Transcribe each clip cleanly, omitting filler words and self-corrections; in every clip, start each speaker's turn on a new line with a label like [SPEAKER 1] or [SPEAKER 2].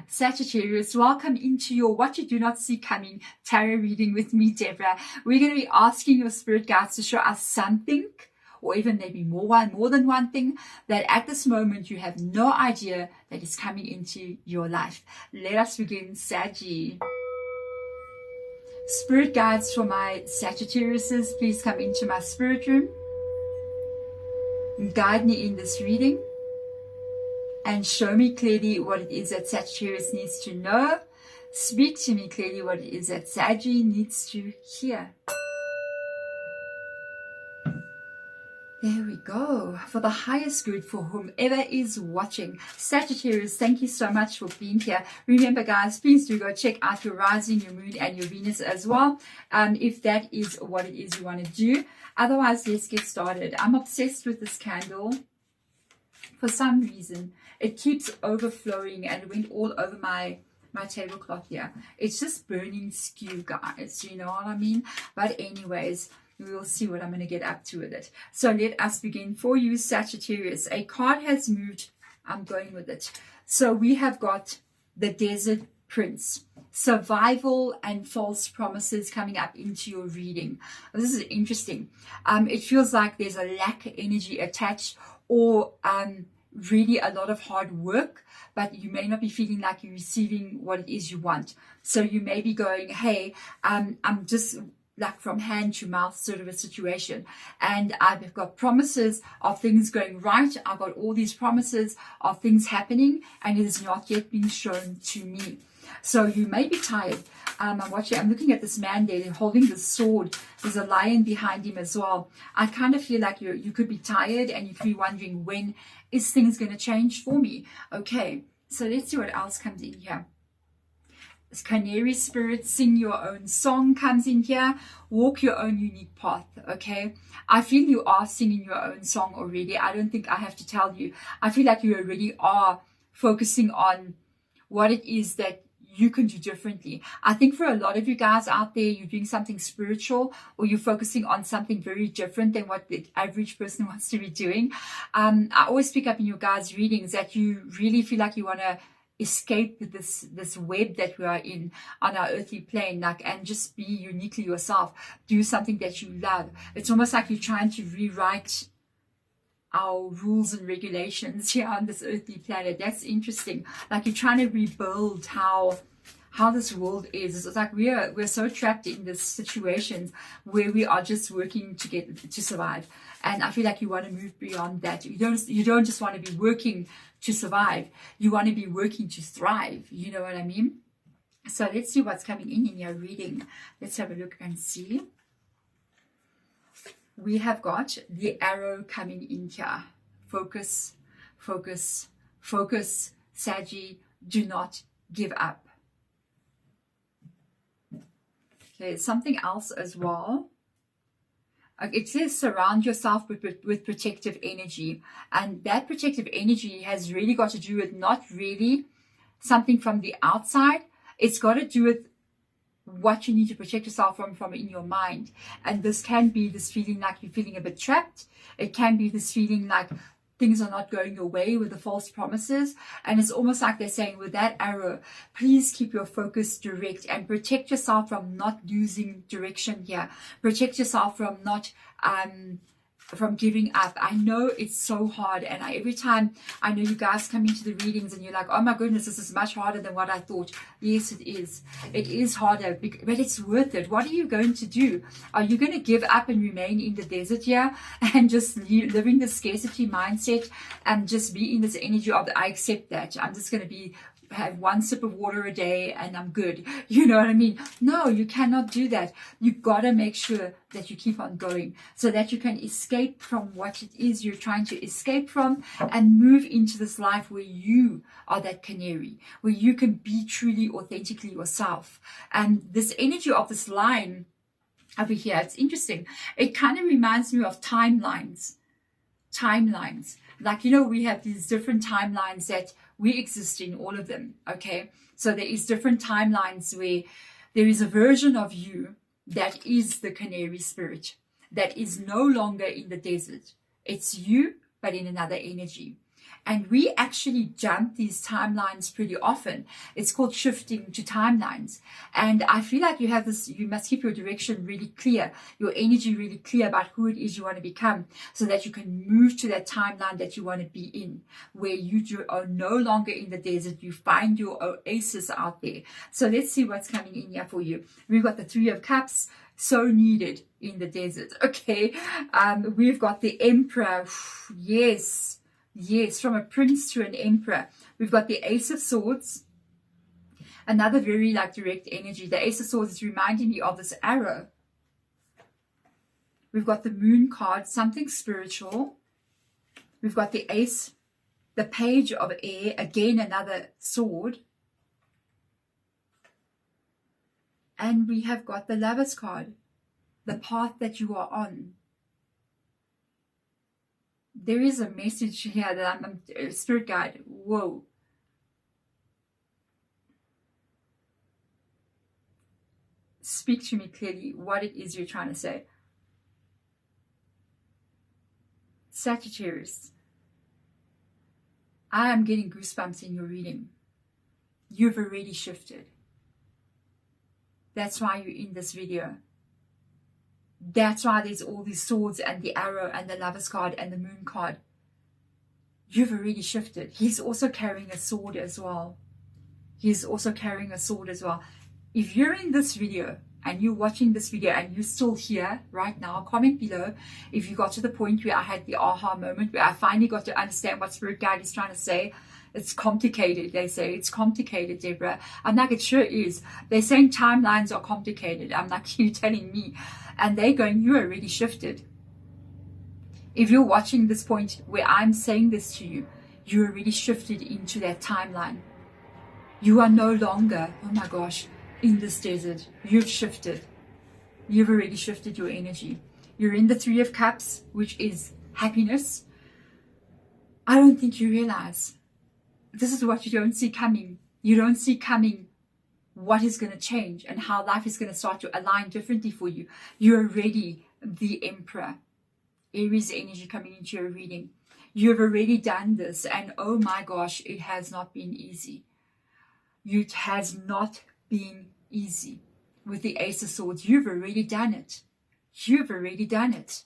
[SPEAKER 1] Sagittarius, welcome into your What You Do Not See Coming tarot reading with me, Deborah. We're going to be asking your spirit guides to show us something, or even maybe more than one thing, that at this moment you have no idea that is coming into your life. Let us begin, Saggy. Spirit guides for my Sagittariuses, please come into my spirit room. Guide me in this reading and show me clearly what it is that Sagittarius needs to know. Speak to me clearly what it is that Saggy needs to hear. There we go. For the highest good for whomever is watching. Sagittarius, thank you so much for being here. Remember, guys, please do go check out your rising, your moon, and your Venus as well, if that is what it is you want to do. Otherwise, let's get started. I'm obsessed with this candle. For some reason, it keeps overflowing and went all over my tablecloth here. It's just burning skew, guys. You know what I mean? But anyways, we will see what I'm going to get up to with it. So let us begin. For you, Sagittarius, a card has moved. I'm going with it. So we have got the Desert Prince. Survival and false promises coming up into your reading. This is interesting. It feels like there's a lack of energy attached, or really a lot of hard work, but you may not be feeling like you're receiving what it is you want. So you may be going, hey, I'm just like from hand to mouth sort of a situation, and I've got promises of things going right. I've got all these promises of things happening, and it has not yet been shown to me. So you may be tired. I'm looking at this man there holding the sword. There's a lion behind him as well. I kind of feel like you could be tired, and you could be wondering, when is things going to change for me? Okay, so let's see what else comes in here. Canary spirit, sing your own song comes in here. Walk your own unique path. Okay, I feel you are singing your own song already. I don't think I have to tell you. I feel like you already are focusing on what it is that you can do differently. I think for a lot of you guys out there, you're doing something spiritual, or you're focusing on something very different than what the average person wants to be doing. I always pick up in your guys' readings that you really feel like you want to escape this web that we are in on our earthly plane, like, and just be uniquely yourself. Do something that you love. It's almost like you're trying to rewrite our rules and regulations here on this earthly planet. That's interesting. Like, you're trying to rebuild how this world is. It's like we're so trapped in this situations where we are just working to survive. And I feel like you want to move beyond that. You don't just want to be working to survive. You want to be working to thrive. You know what I mean? So let's see what's coming in your reading. Let's have a look and see. We have got the arrow coming in here. Focus, focus, focus. Saggy, do not give up. Okay, something else as well. It says surround yourself with protective energy. And that protective energy has really got to do with not really something from the outside. It's got to do with what you need to protect yourself from in your mind. And this can be this feeling like you're feeling a bit trapped. It can be this feeling like things are not going your way with the false promises. And it's almost like they're saying with that arrow, please keep your focus direct and protect yourself from not losing direction here. Protect yourself from not from giving up. I know it's so hard, and every time I know you guys come into the readings and you're like, oh my goodness, this is much harder than what I thought. Yes, it is. It is harder, but it's worth it. What are you going to do? Are you going to give up and remain in the desert here and just living the scarcity mindset and just be in this energy of, I accept that, I'm just going to have one sip of water a day and I'm good? You know what I mean? No, you cannot do that. You got to make sure that you keep on going so that you can escape from what it is you're trying to escape from and move into this life where you are that canary, where you can be truly, authentically yourself. And this energy of this line over here, it's interesting. It kind of reminds me of timelines. Like, you know, we have these different timelines that we exist in, all of them. Okay, so there is different timelines where there is a version of you that is the canary spirit, that is no longer in the desert. It's you, but in another energy. And we actually jump these timelines pretty often. It's called shifting to timelines. And I feel like you have this, you must keep your direction really clear, your energy really clear about who it is you want to become, so that you can move to that timeline that you want to be in, where you are no longer in the desert. You find your oasis out there. So let's see what's coming in here for you. We've got the Three of Cups. So needed in the desert. Okay. We've got the Emperor. Yes. Yes, from a prince to an emperor. We've got the Ace of Swords. Another very like direct energy. The Ace of Swords is reminding me of this arrow. We've got the Moon card, something spiritual. We've got the Ace, the Page of Air, again another sword. And we have got the Lover's card, the path that you are on. There is a message here that I'm spirit guide. Whoa. Speak to me clearly what it is you're trying to say. Sagittarius, I am getting goosebumps in your reading. You've already shifted. That's why you're in this video. That's why there's all these swords and the arrow and the Lover's card and the Moon card. You've already shifted. He's also carrying a sword as well. He's also carrying a sword as well. If you're in this video and you're watching this video and you're still here right now, comment below if you got to the point where I had the aha moment, where I finally got to understand what Spirit Guide is trying to say. It's complicated, they say. It's complicated, Deborah. I'm like, it sure is. They're saying timelines are complicated. I'm like, you're telling me. And they're going, you already shifted. If you're watching this point where I'm saying this to you, you already shifted into that timeline. You are no longer, oh my gosh, in this desert. You've shifted. You've already shifted your energy. You're in the Three of Cups, which is happiness. I don't think you realize. This is what you don't see coming. You don't see coming what is going to change and how life is going to start to align differently for you. You're already the Emperor. Aries energy coming into your reading. You've already done this, and oh my gosh, it has not been easy. It has not been easy. With the Ace of Swords, you've already done it. You've already done it.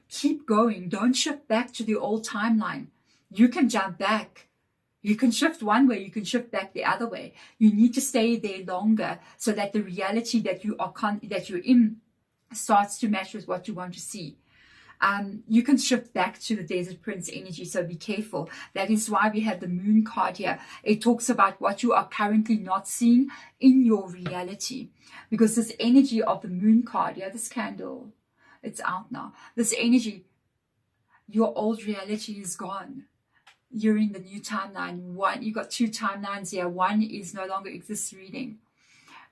[SPEAKER 1] Keep going. Don't shift back to the old timeline. You can jump back. You can shift one way, you can shift back the other way. You need to stay there longer so that the reality that you're in starts to match with what you want to see. You can shift back to the Desert Prince energy, so be careful. That is why we have the Moon card here. It talks about what you are currently not seeing in your reality. Because this energy of the Moon card, yeah, this candle, it's out now. This energy, your old reality is gone. You're in the new timeline. You got two timelines here. One is no longer exists reading.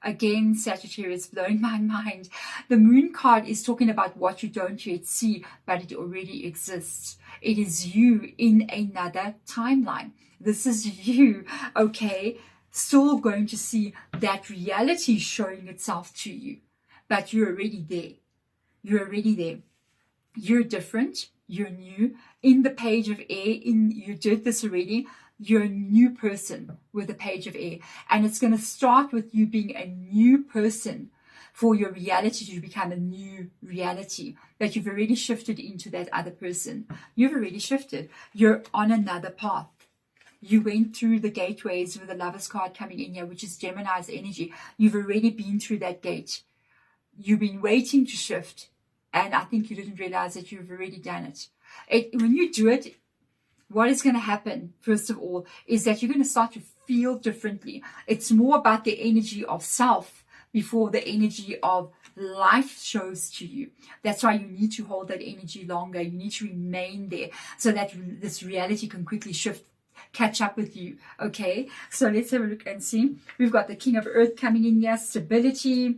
[SPEAKER 1] Again, Sagittarius, blowing my mind. The Moon card is talking about what you don't yet see, but it already exists. It is you in another timeline. This is you, okay? Still going to see that reality showing itself to you, but you're already there. You're already there. You're different. You're new. In the Page of Air, you did this already. You're a new person with the Page of Air. And it's going to start with you being a new person for your reality to become a new reality. That you've already shifted into that other person. You've already shifted. You're on another path. You went through the gateways with the Lover's card coming in here, which is Gemini's energy. You've already been through that gate. You've been waiting to shift. And I think you didn't realize that you've already done it. When you do it, what is going to happen, first of all, is that you're going to start to feel differently. It's more about the energy of self before the energy of life shows to you. That's why you need to hold that energy longer. You need to remain there so that this reality can quickly shift, catch up with you. Okay, so let's have a look and see. We've got the King of Earth coming in here, stability.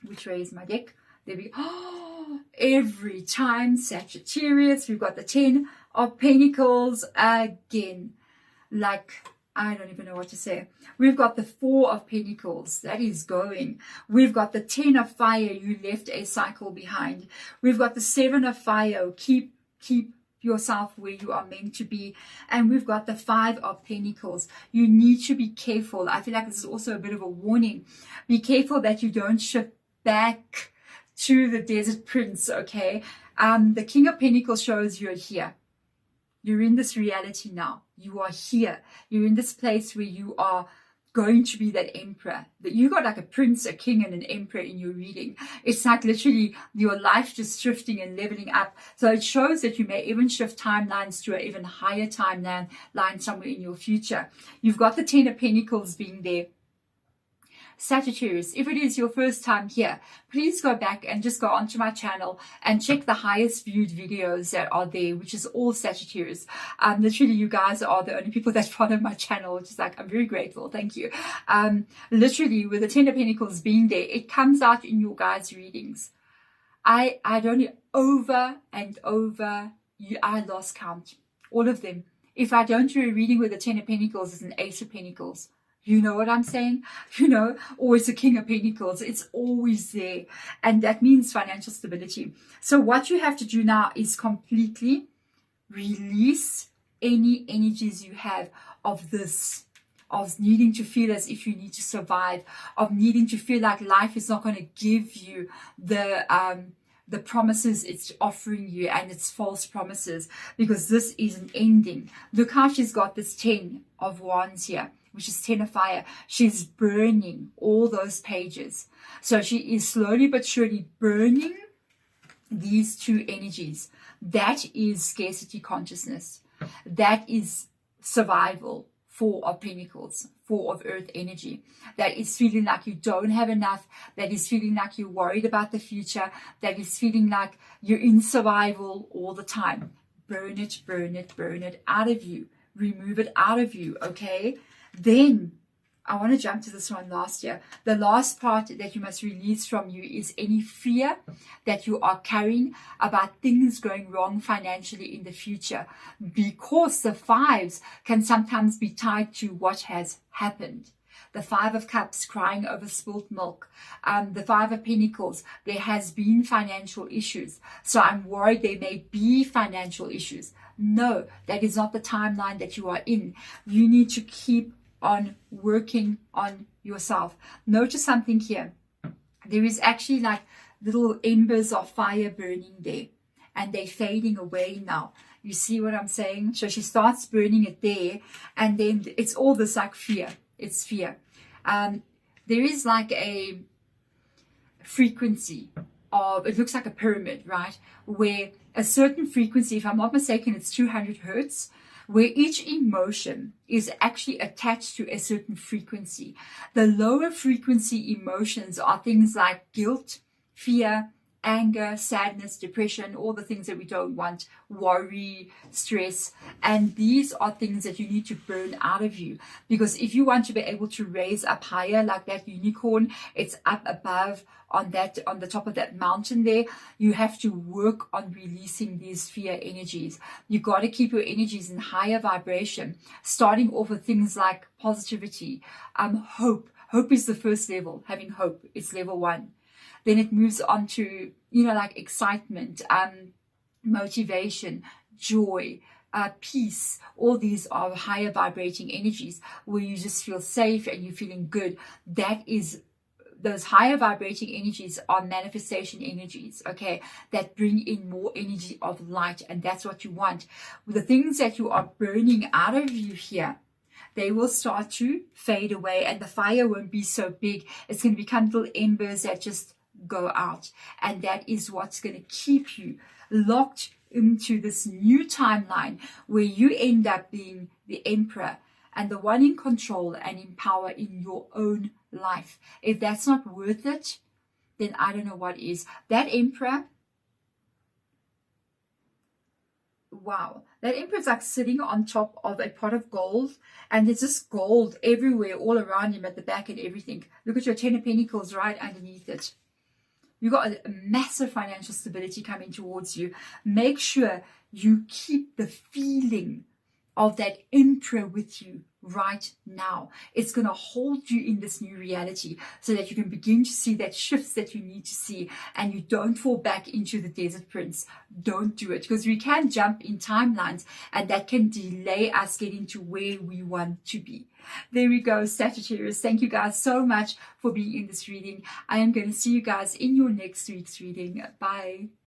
[SPEAKER 1] Which way is my deck? There we go. Every time Sagittarius, we've got the 10 of Pentacles again. Like, I don't even know what to say. We've got the 4 of Pentacles. That is going. We've got the 10 of Fire. You left a cycle behind. We've got the 7 of Fire. Keep yourself where you are meant to be. And we've got the 5 of Pentacles. You need to be careful. I feel like this is also a bit of a warning. Be careful that you don't shift back to the Desert Prince, okay? The King of Pentacles shows you're here. You're in this reality now. You are here. You're in this place where you are going to be that emperor. That you got like a prince, a king, and an emperor in your reading. It's like literally your life just shifting and leveling up. So it shows that you may even shift timelines to an even higher timeline somewhere in your future. You've got the 10 of Pentacles being there. Sagittarius, if it is your first time here, please go back and just go onto my channel and check the highest viewed videos that are there, which is all Sagittarius. Literally, you guys are the only people that follow my channel, which is like, I'm very grateful. Thank you. Literally, with the 10 of Pentacles being there, it comes out in your guys' readings. I don't over and over, I lost count. All of them. If I don't do a reading with the 10 of Pentacles, it's an Ace of Pentacles. You know what I'm saying? You know, or it's a King of Pentacles. It's always there. And that means financial stability. So what you have to do now is completely release any energies you have of this, of needing to feel as if you need to survive, of needing to feel like life is not going to give you the promises it's offering you, and it's false promises, because this is an ending. Look how she's got this 10 of Wands here, which is 10 of fire. She's burning all those pages. So she is slowly but surely burning these 2 energies. That is scarcity consciousness. That is survival. 4 of Pentacles, 4 of Earth energy. That is feeling like you don't have enough. That is feeling like you're worried about the future. That is feeling like you're in survival all the time. Burn it, burn it, burn it out of you. Remove it out of you, okay? Then I want to jump to this one last year. The last part that you must release from you is any fear that you are carrying about things going wrong financially in the future, because the 5s can sometimes be tied to what has happened. The 5 of Cups, crying over spilt milk. The 5 of Pentacles, there has been financial issues. So I'm worried there may be financial issues. No, that is not the timeline that you are in. You need to keep on working on yourself. Notice something here. There is actually like little embers of fire burning there, and they're fading away now. You see what I'm saying? So she starts burning it there, and then it's all this like fear. It's fear. There is like a frequency of, it looks like a pyramid, right? Where a certain frequency, if I'm not mistaken, it's 200 hertz, where each emotion is actually attached to a certain frequency. The lower frequency emotions are things like guilt, fear, anger, sadness, depression, all the things that we don't want, worry, stress. And these are things that you need to burn out of you. Because if you want to be able to raise up higher, like that unicorn, it's up above on the top of that mountain there, you have to work on releasing these fear energies. You got to keep your energies in higher vibration, starting off with things like positivity, hope. Hope is the first level. Having hope is level 1. Then it moves on to, you know, like excitement, motivation, joy, peace. All these are higher vibrating energies where you just feel safe and you're feeling good. That is, those higher vibrating energies are manifestation energies, okay, that bring in more energy of light, and that's what you want. The things that you are burning out of you here, they will start to fade away, and the fire won't be so big. It's going to become little embers that just go out, and that is what's going to keep you locked into this new timeline where you end up being the emperor and the one in control and in power in your own life. If that's not worth it, then I don't know what is. That emperor, wow, that emperor is like sitting on top of a pot of gold, and there's just gold everywhere, all around him, at the back and everything. Look at your 10 of Pentacles right underneath it. You've got a massive financial stability coming towards you. Make sure you keep the feeling of that emperor with you right now. It's going to hold you in this new reality so that you can begin to see that shifts that you need to see, and you don't fall back into the Desert Prince. Don't do it, because we can jump in timelines and that can delay us getting to where we want to be. There we go, Sagittarius. Thank you guys so much for being in this reading. I am going to see you guys in your next week's reading. Bye.